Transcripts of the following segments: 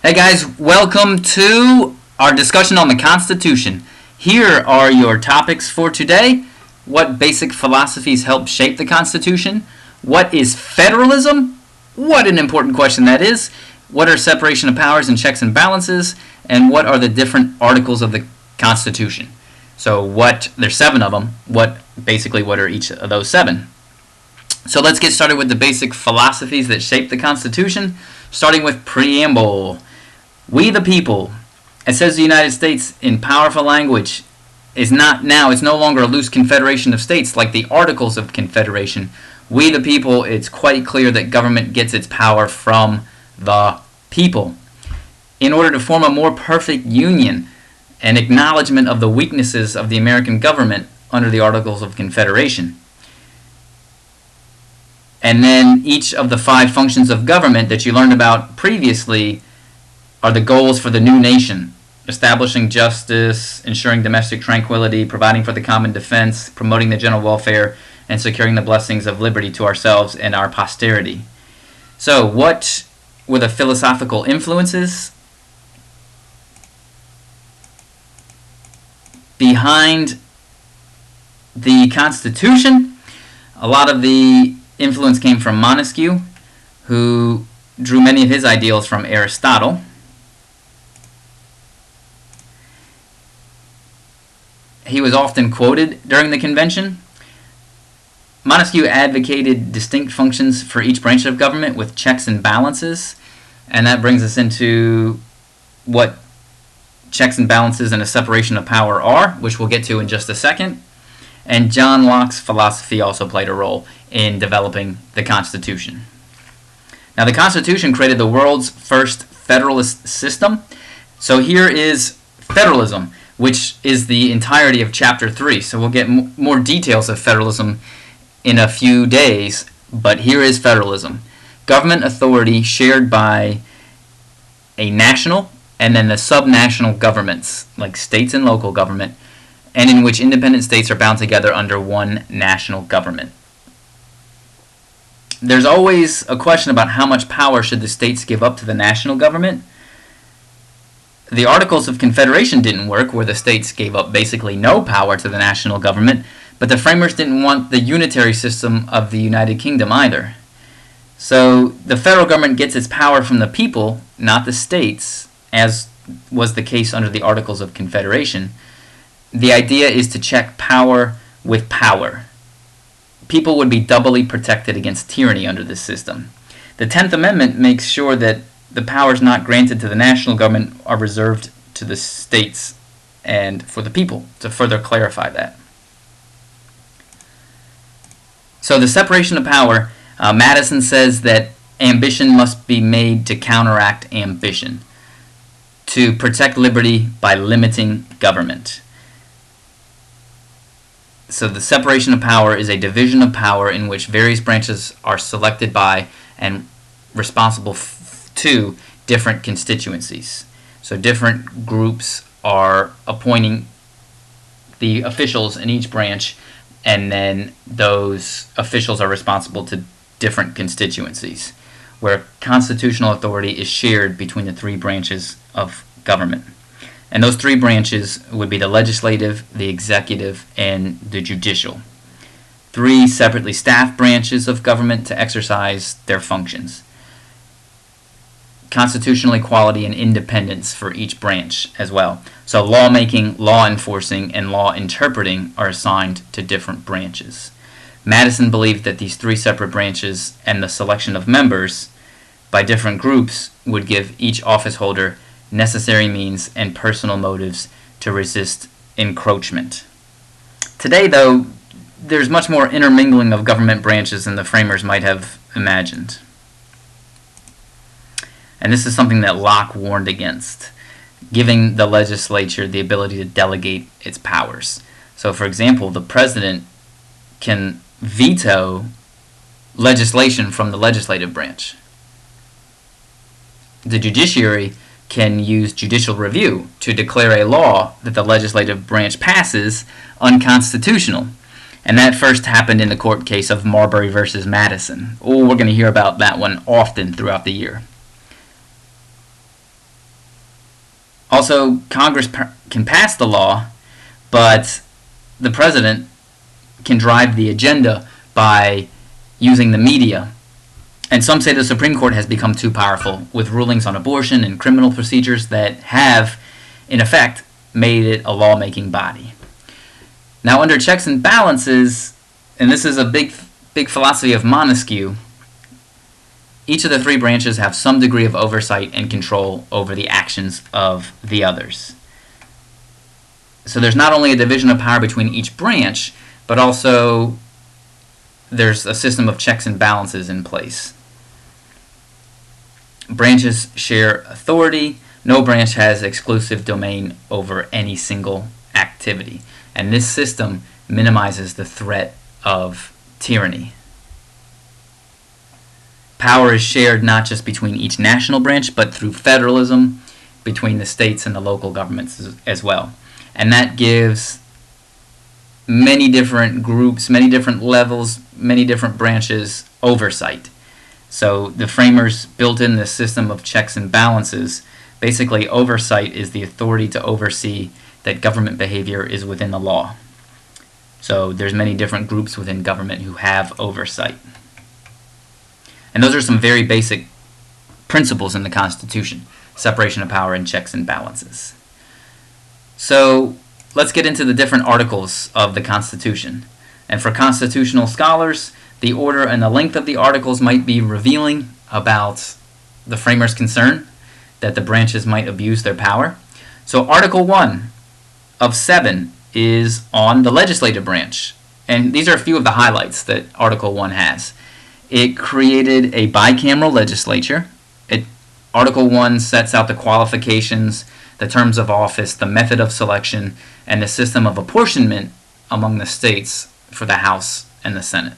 Hey guys, welcome to our discussion on the Constitution. Here are your topics for today. What basic philosophies help shape the Constitution? What is federalism? What an important question that is. What are separation of powers and checks and balances? And what are the different articles of the Constitution? So there's 7 of them. What are each of those 7? So let's get started with the basic philosophies that shape the Constitution, starting with preamble. We the people, it says the United States in powerful language, it's no longer a loose confederation of states like the Articles of Confederation. We the people, it's quite clear that government gets its power from the people. In order to form a more perfect union, an acknowledgement of the weaknesses of the American government under the Articles of Confederation. And then each of the 5 functions of government that you learned about previously are the goals for the new nation: establishing justice, ensuring domestic tranquility, providing for the common defense, promoting the general welfare, and securing the blessings of liberty to ourselves and our posterity. So, what were the philosophical influences behind the Constitution? A lot of the influence came from Montesquieu, who drew many of his ideals from Aristotle. He was often quoted during the convention. Montesquieu advocated distinct functions for each branch of government with checks and balances, and that brings us into what checks and balances and a separation of power are, which we'll get to in just a second. And John Locke's philosophy also played a role in developing the Constitution. Now, the Constitution created the world's first federalist system. So here is federalism, which is the entirety of Chapter 3. So we'll get more details of federalism in a few days, but here is federalism. Government authority shared by a national and then the subnational governments, like states and local government, and in which independent states are bound together under one national government. There's always a question about how much power should the states give up to the national government. The Articles of Confederation didn't work, where the states gave up basically no power to the national government, but the framers didn't want the unitary system of the United Kingdom either. So the federal government gets its power from the people, not the states, as was the case under the Articles of Confederation. The idea is to check power with power. People would be doubly protected against tyranny under this system. The 10th Amendment makes sure that the powers not granted to the national government are reserved to the states and for the people, to further clarify that. So the separation of power, Madison says that ambition must be made to counteract ambition, to protect liberty by limiting government. So the separation of power is a division of power in which various branches are selected by and responsible to different constituencies. So different groups are appointing the officials in each branch, and then those officials are responsible to different constituencies, where constitutional authority is shared between the 3 branches of government. And those 3 branches would be the legislative, the executive, and the judicial. 3 separately staffed branches of government to exercise their functions. Constitutional equality and independence for each branch as well. So lawmaking, law enforcing, and law interpreting are assigned to different branches. Madison believed that these 3 separate branches and the selection of members by different groups would give each office holder necessary means and personal motives to resist encroachment. Today, though, there's much more intermingling of government branches than the framers might have imagined. And this is something that Locke warned against, giving the legislature the ability to delegate its powers. So, for example, the president can veto legislation from the legislative branch. The judiciary can use judicial review to declare a law that the legislative branch passes unconstitutional. And that first happened in the court case of Marbury versus Madison. Oh, we're going to hear about that one often throughout the year. Also, Congress can pass the law, but the president can drive the agenda by using the media. And some say the Supreme Court has become too powerful with rulings on abortion and criminal procedures that have, in effect, made it a lawmaking body. Now, under checks and balances, and this is a big philosophy of Montesquieu, each of the three branches have some degree of oversight and control over the actions of the others. So there's not only a division of power between each branch, but also there's a system of checks and balances in place. Branches share authority. No branch has exclusive domain over any single activity. And this system minimizes the threat of tyranny. Power is shared not just between each national branch, but through federalism between the states and the local governments as well. And that gives many different groups, many different levels, many different branches oversight. So the framers built in this system of checks and balances. Basically, oversight is the authority to oversee that government behavior is within the law. So there's many different groups within government who have oversight. And those are some very basic principles in the Constitution: separation of power and checks and balances. So let's get into the different articles of the Constitution. And for constitutional scholars, the order and the length of the articles might be revealing about the framers' concern that the branches might abuse their power. So Article 1 of 7 is on the legislative branch. And these are a few of the highlights that Article 1 has. It created a bicameral legislature. Article 1 sets out the qualifications, the terms of office, the method of selection, and the system of apportionment among the states for the House and the Senate.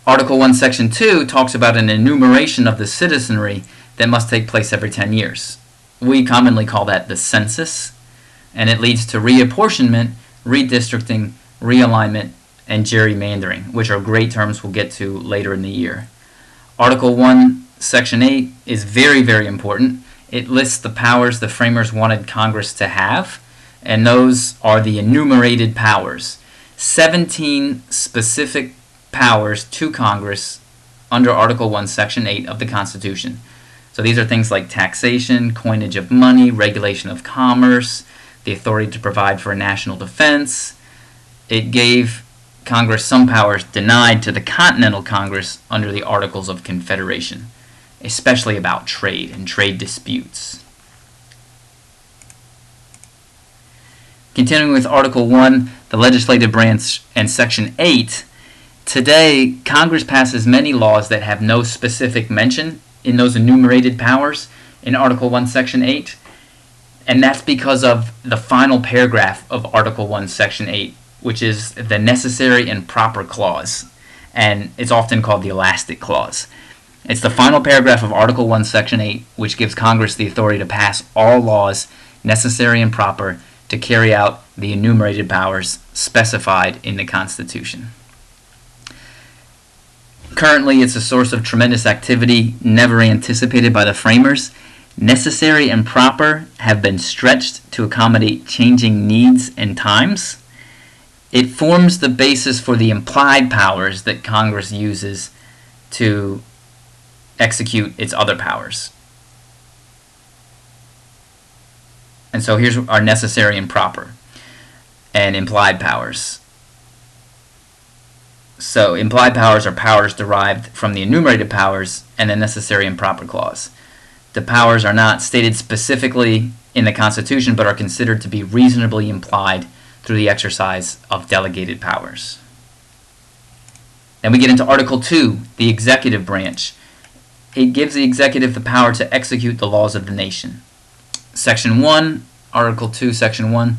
Article 1, Section 2 talks about an enumeration of the citizenry that must take place every 10 years. We commonly call that the census, and it leads to reapportionment, redistricting, realignment, and gerrymandering, which are great terms we'll get to later in the year. Article 1, Section 8 is very, very important. It lists the powers the framers wanted Congress to have, and those are the enumerated powers. 17 specific powers to Congress under Article 1, Section 8 of the Constitution. So these are things like taxation, coinage of money, regulation of commerce, the authority to provide for a national defense. It gave Congress some powers denied to the Continental Congress under the Articles of Confederation, especially about trade and trade disputes. Continuing with Article 1, the legislative branch, and Section 8, today Congress passes many laws that have no specific mention in those enumerated powers in Article 1, Section 8, and that's because of the final paragraph of Article 1, Section 8, which is the necessary and proper clause, and it's often called the elastic clause. It's the final paragraph of Article 1, Section 8, which gives Congress the authority to pass all laws necessary and proper to carry out the enumerated powers specified in the Constitution. Currently, it's a source of tremendous activity never anticipated by the framers. Necessary and proper have been stretched to accommodate changing needs and times. It forms the basis for the implied powers that Congress uses to execute its other powers. And so here's our necessary and proper and implied powers. So implied powers are powers derived from the enumerated powers and the necessary and proper clause. The powers are not stated specifically in the Constitution, but are considered to be reasonably implied through the exercise of delegated powers. Then we get into Article 2, the executive branch. It gives the executive the power to execute the laws of the nation. Section 1, Article 2, Section 1,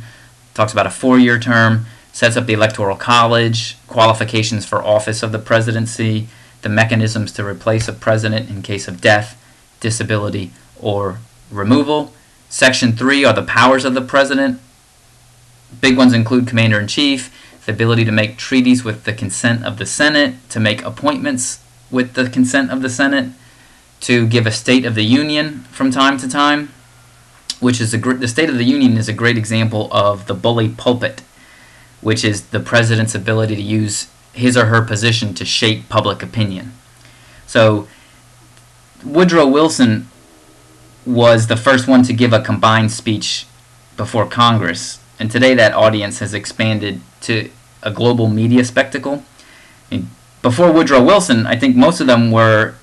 talks about a 4-year term, sets up the Electoral College, qualifications for office of the presidency, the mechanisms to replace a president in case of death, disability, or removal. Section 3 are the powers of the president. Big ones include Commander-in-Chief, the ability to make treaties with the consent of the Senate, to make appointments with the consent of the Senate, to give a State of the Union from time to time, which is the State of the Union is a great example of the bully pulpit, which is the president's ability to use his or her position to shape public opinion. So Woodrow Wilson was the first one to give a combined speech before Congress, and today that audience has expanded to a global media spectacle. And before Woodrow Wilson, I think most of them were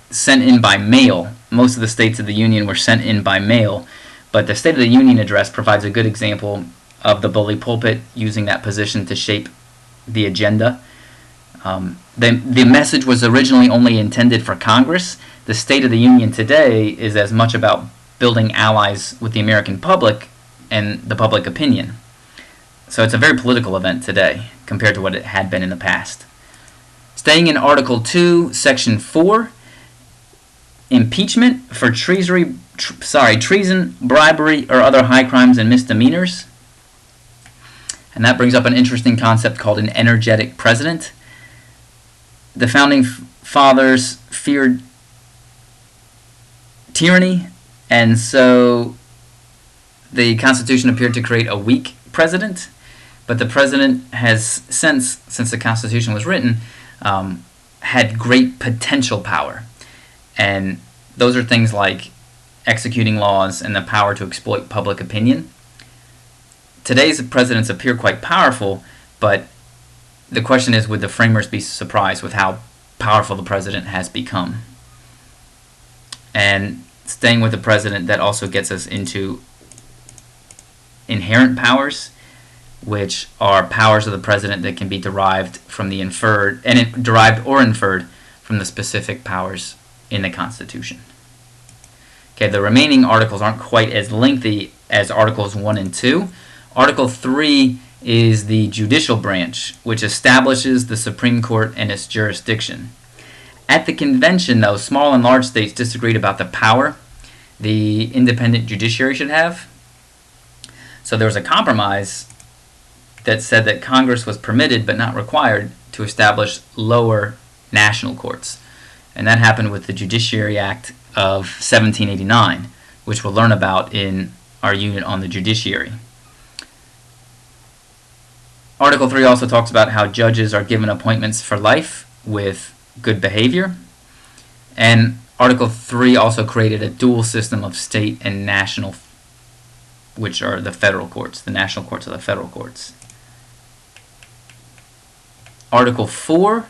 sent in by mail. Most of the States of the Union were sent in by mail, but the State of the Union address provides a good example of the bully pulpit using that position to shape the agenda. The message was originally only intended for Congress. The State of the Union today is as much about building allies with the American public and the public opinion. So it's a very political event today compared to what it had been in the past. Staying in Article 2, Section 4, impeachment for treason, bribery, or other high crimes and misdemeanors. And that brings up an interesting concept called an energetic president. The founding fathers feared tyranny, and so the Constitution appeared to create a weak president. But the president has since the Constitution was written, had great potential power. And those are things like executing laws and the power to exploit public opinion. Today's presidents appear quite powerful, but the question is, would the framers be surprised with how powerful the president has become? And staying with the president, that also gets us into inherent powers, which are powers of the president that can be derived from the derived or inferred from the specific powers in the Constitution. Okay, the remaining articles aren't quite as lengthy as Articles 1 and 2. Article 3 is the judicial branch, which establishes the Supreme Court and its jurisdiction. At the convention, though, small and large states disagreed about the power the independent judiciary should have. So there was a compromise that said that Congress was permitted but not required to establish lower national courts. And that happened with the Judiciary Act of 1789, which we'll learn about in our unit on the judiciary. Article 3 also talks about how judges are given appointments for life with good behavior. And Article 3 also created a dual system of state and national, which are the federal courts. The national courts are the federal courts. Article 4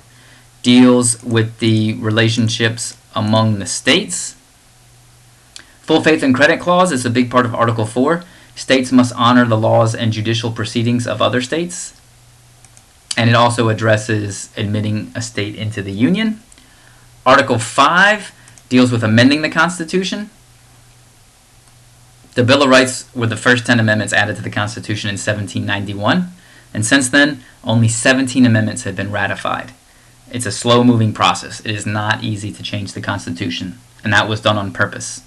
deals with the relationships among the states. Full faith and credit clause is a big part of Article 4. States must honor the laws and judicial proceedings of other states. And it also addresses admitting a state into the Union. Article 5 deals with amending the Constitution. The Bill of Rights were the first 10 amendments added to the Constitution in 1791. And since then, only 17 amendments have been ratified. It's a slow-moving process. It is not easy to change the Constitution, and that was done on purpose.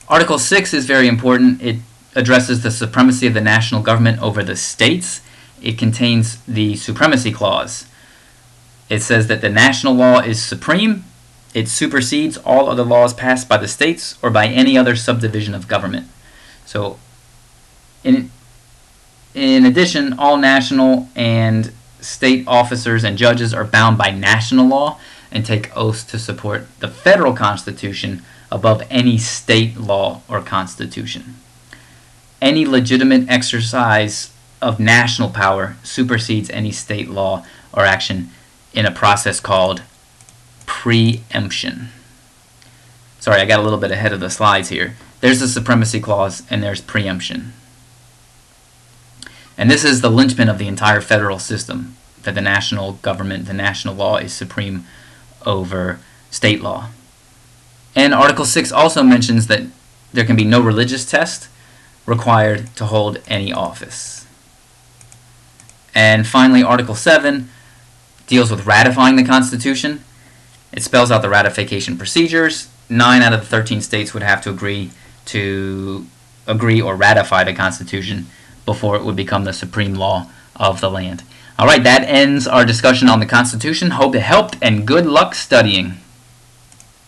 Article 6 is very important. It addresses the supremacy of the national government over the states. It contains the Supremacy Clause. It says that the national law is supreme. It supersedes all other laws passed by the states or by any other subdivision of government. So, in addition, all national and state officers and judges are bound by national law and take oaths to support the federal Constitution above any state law or constitution. Any legitimate exercise of national power supersedes any state law or action in a process called preemption. Sorry, I got a little bit ahead of the slides here. There's the Supremacy Clause and there's preemption. And this is the linchpin of the entire federal system, that the national government, the national law is supreme over state law. And Article 6 also mentions that there can be no religious test required to hold any office. And finally, Article 7 deals with ratifying the Constitution. It spells out the ratification procedures. 9 out of the 13 states would have to agree or ratify the Constitution before it would become the supreme law of the land. All right, that ends our discussion on the Constitution. Hope it helped, and good luck studying.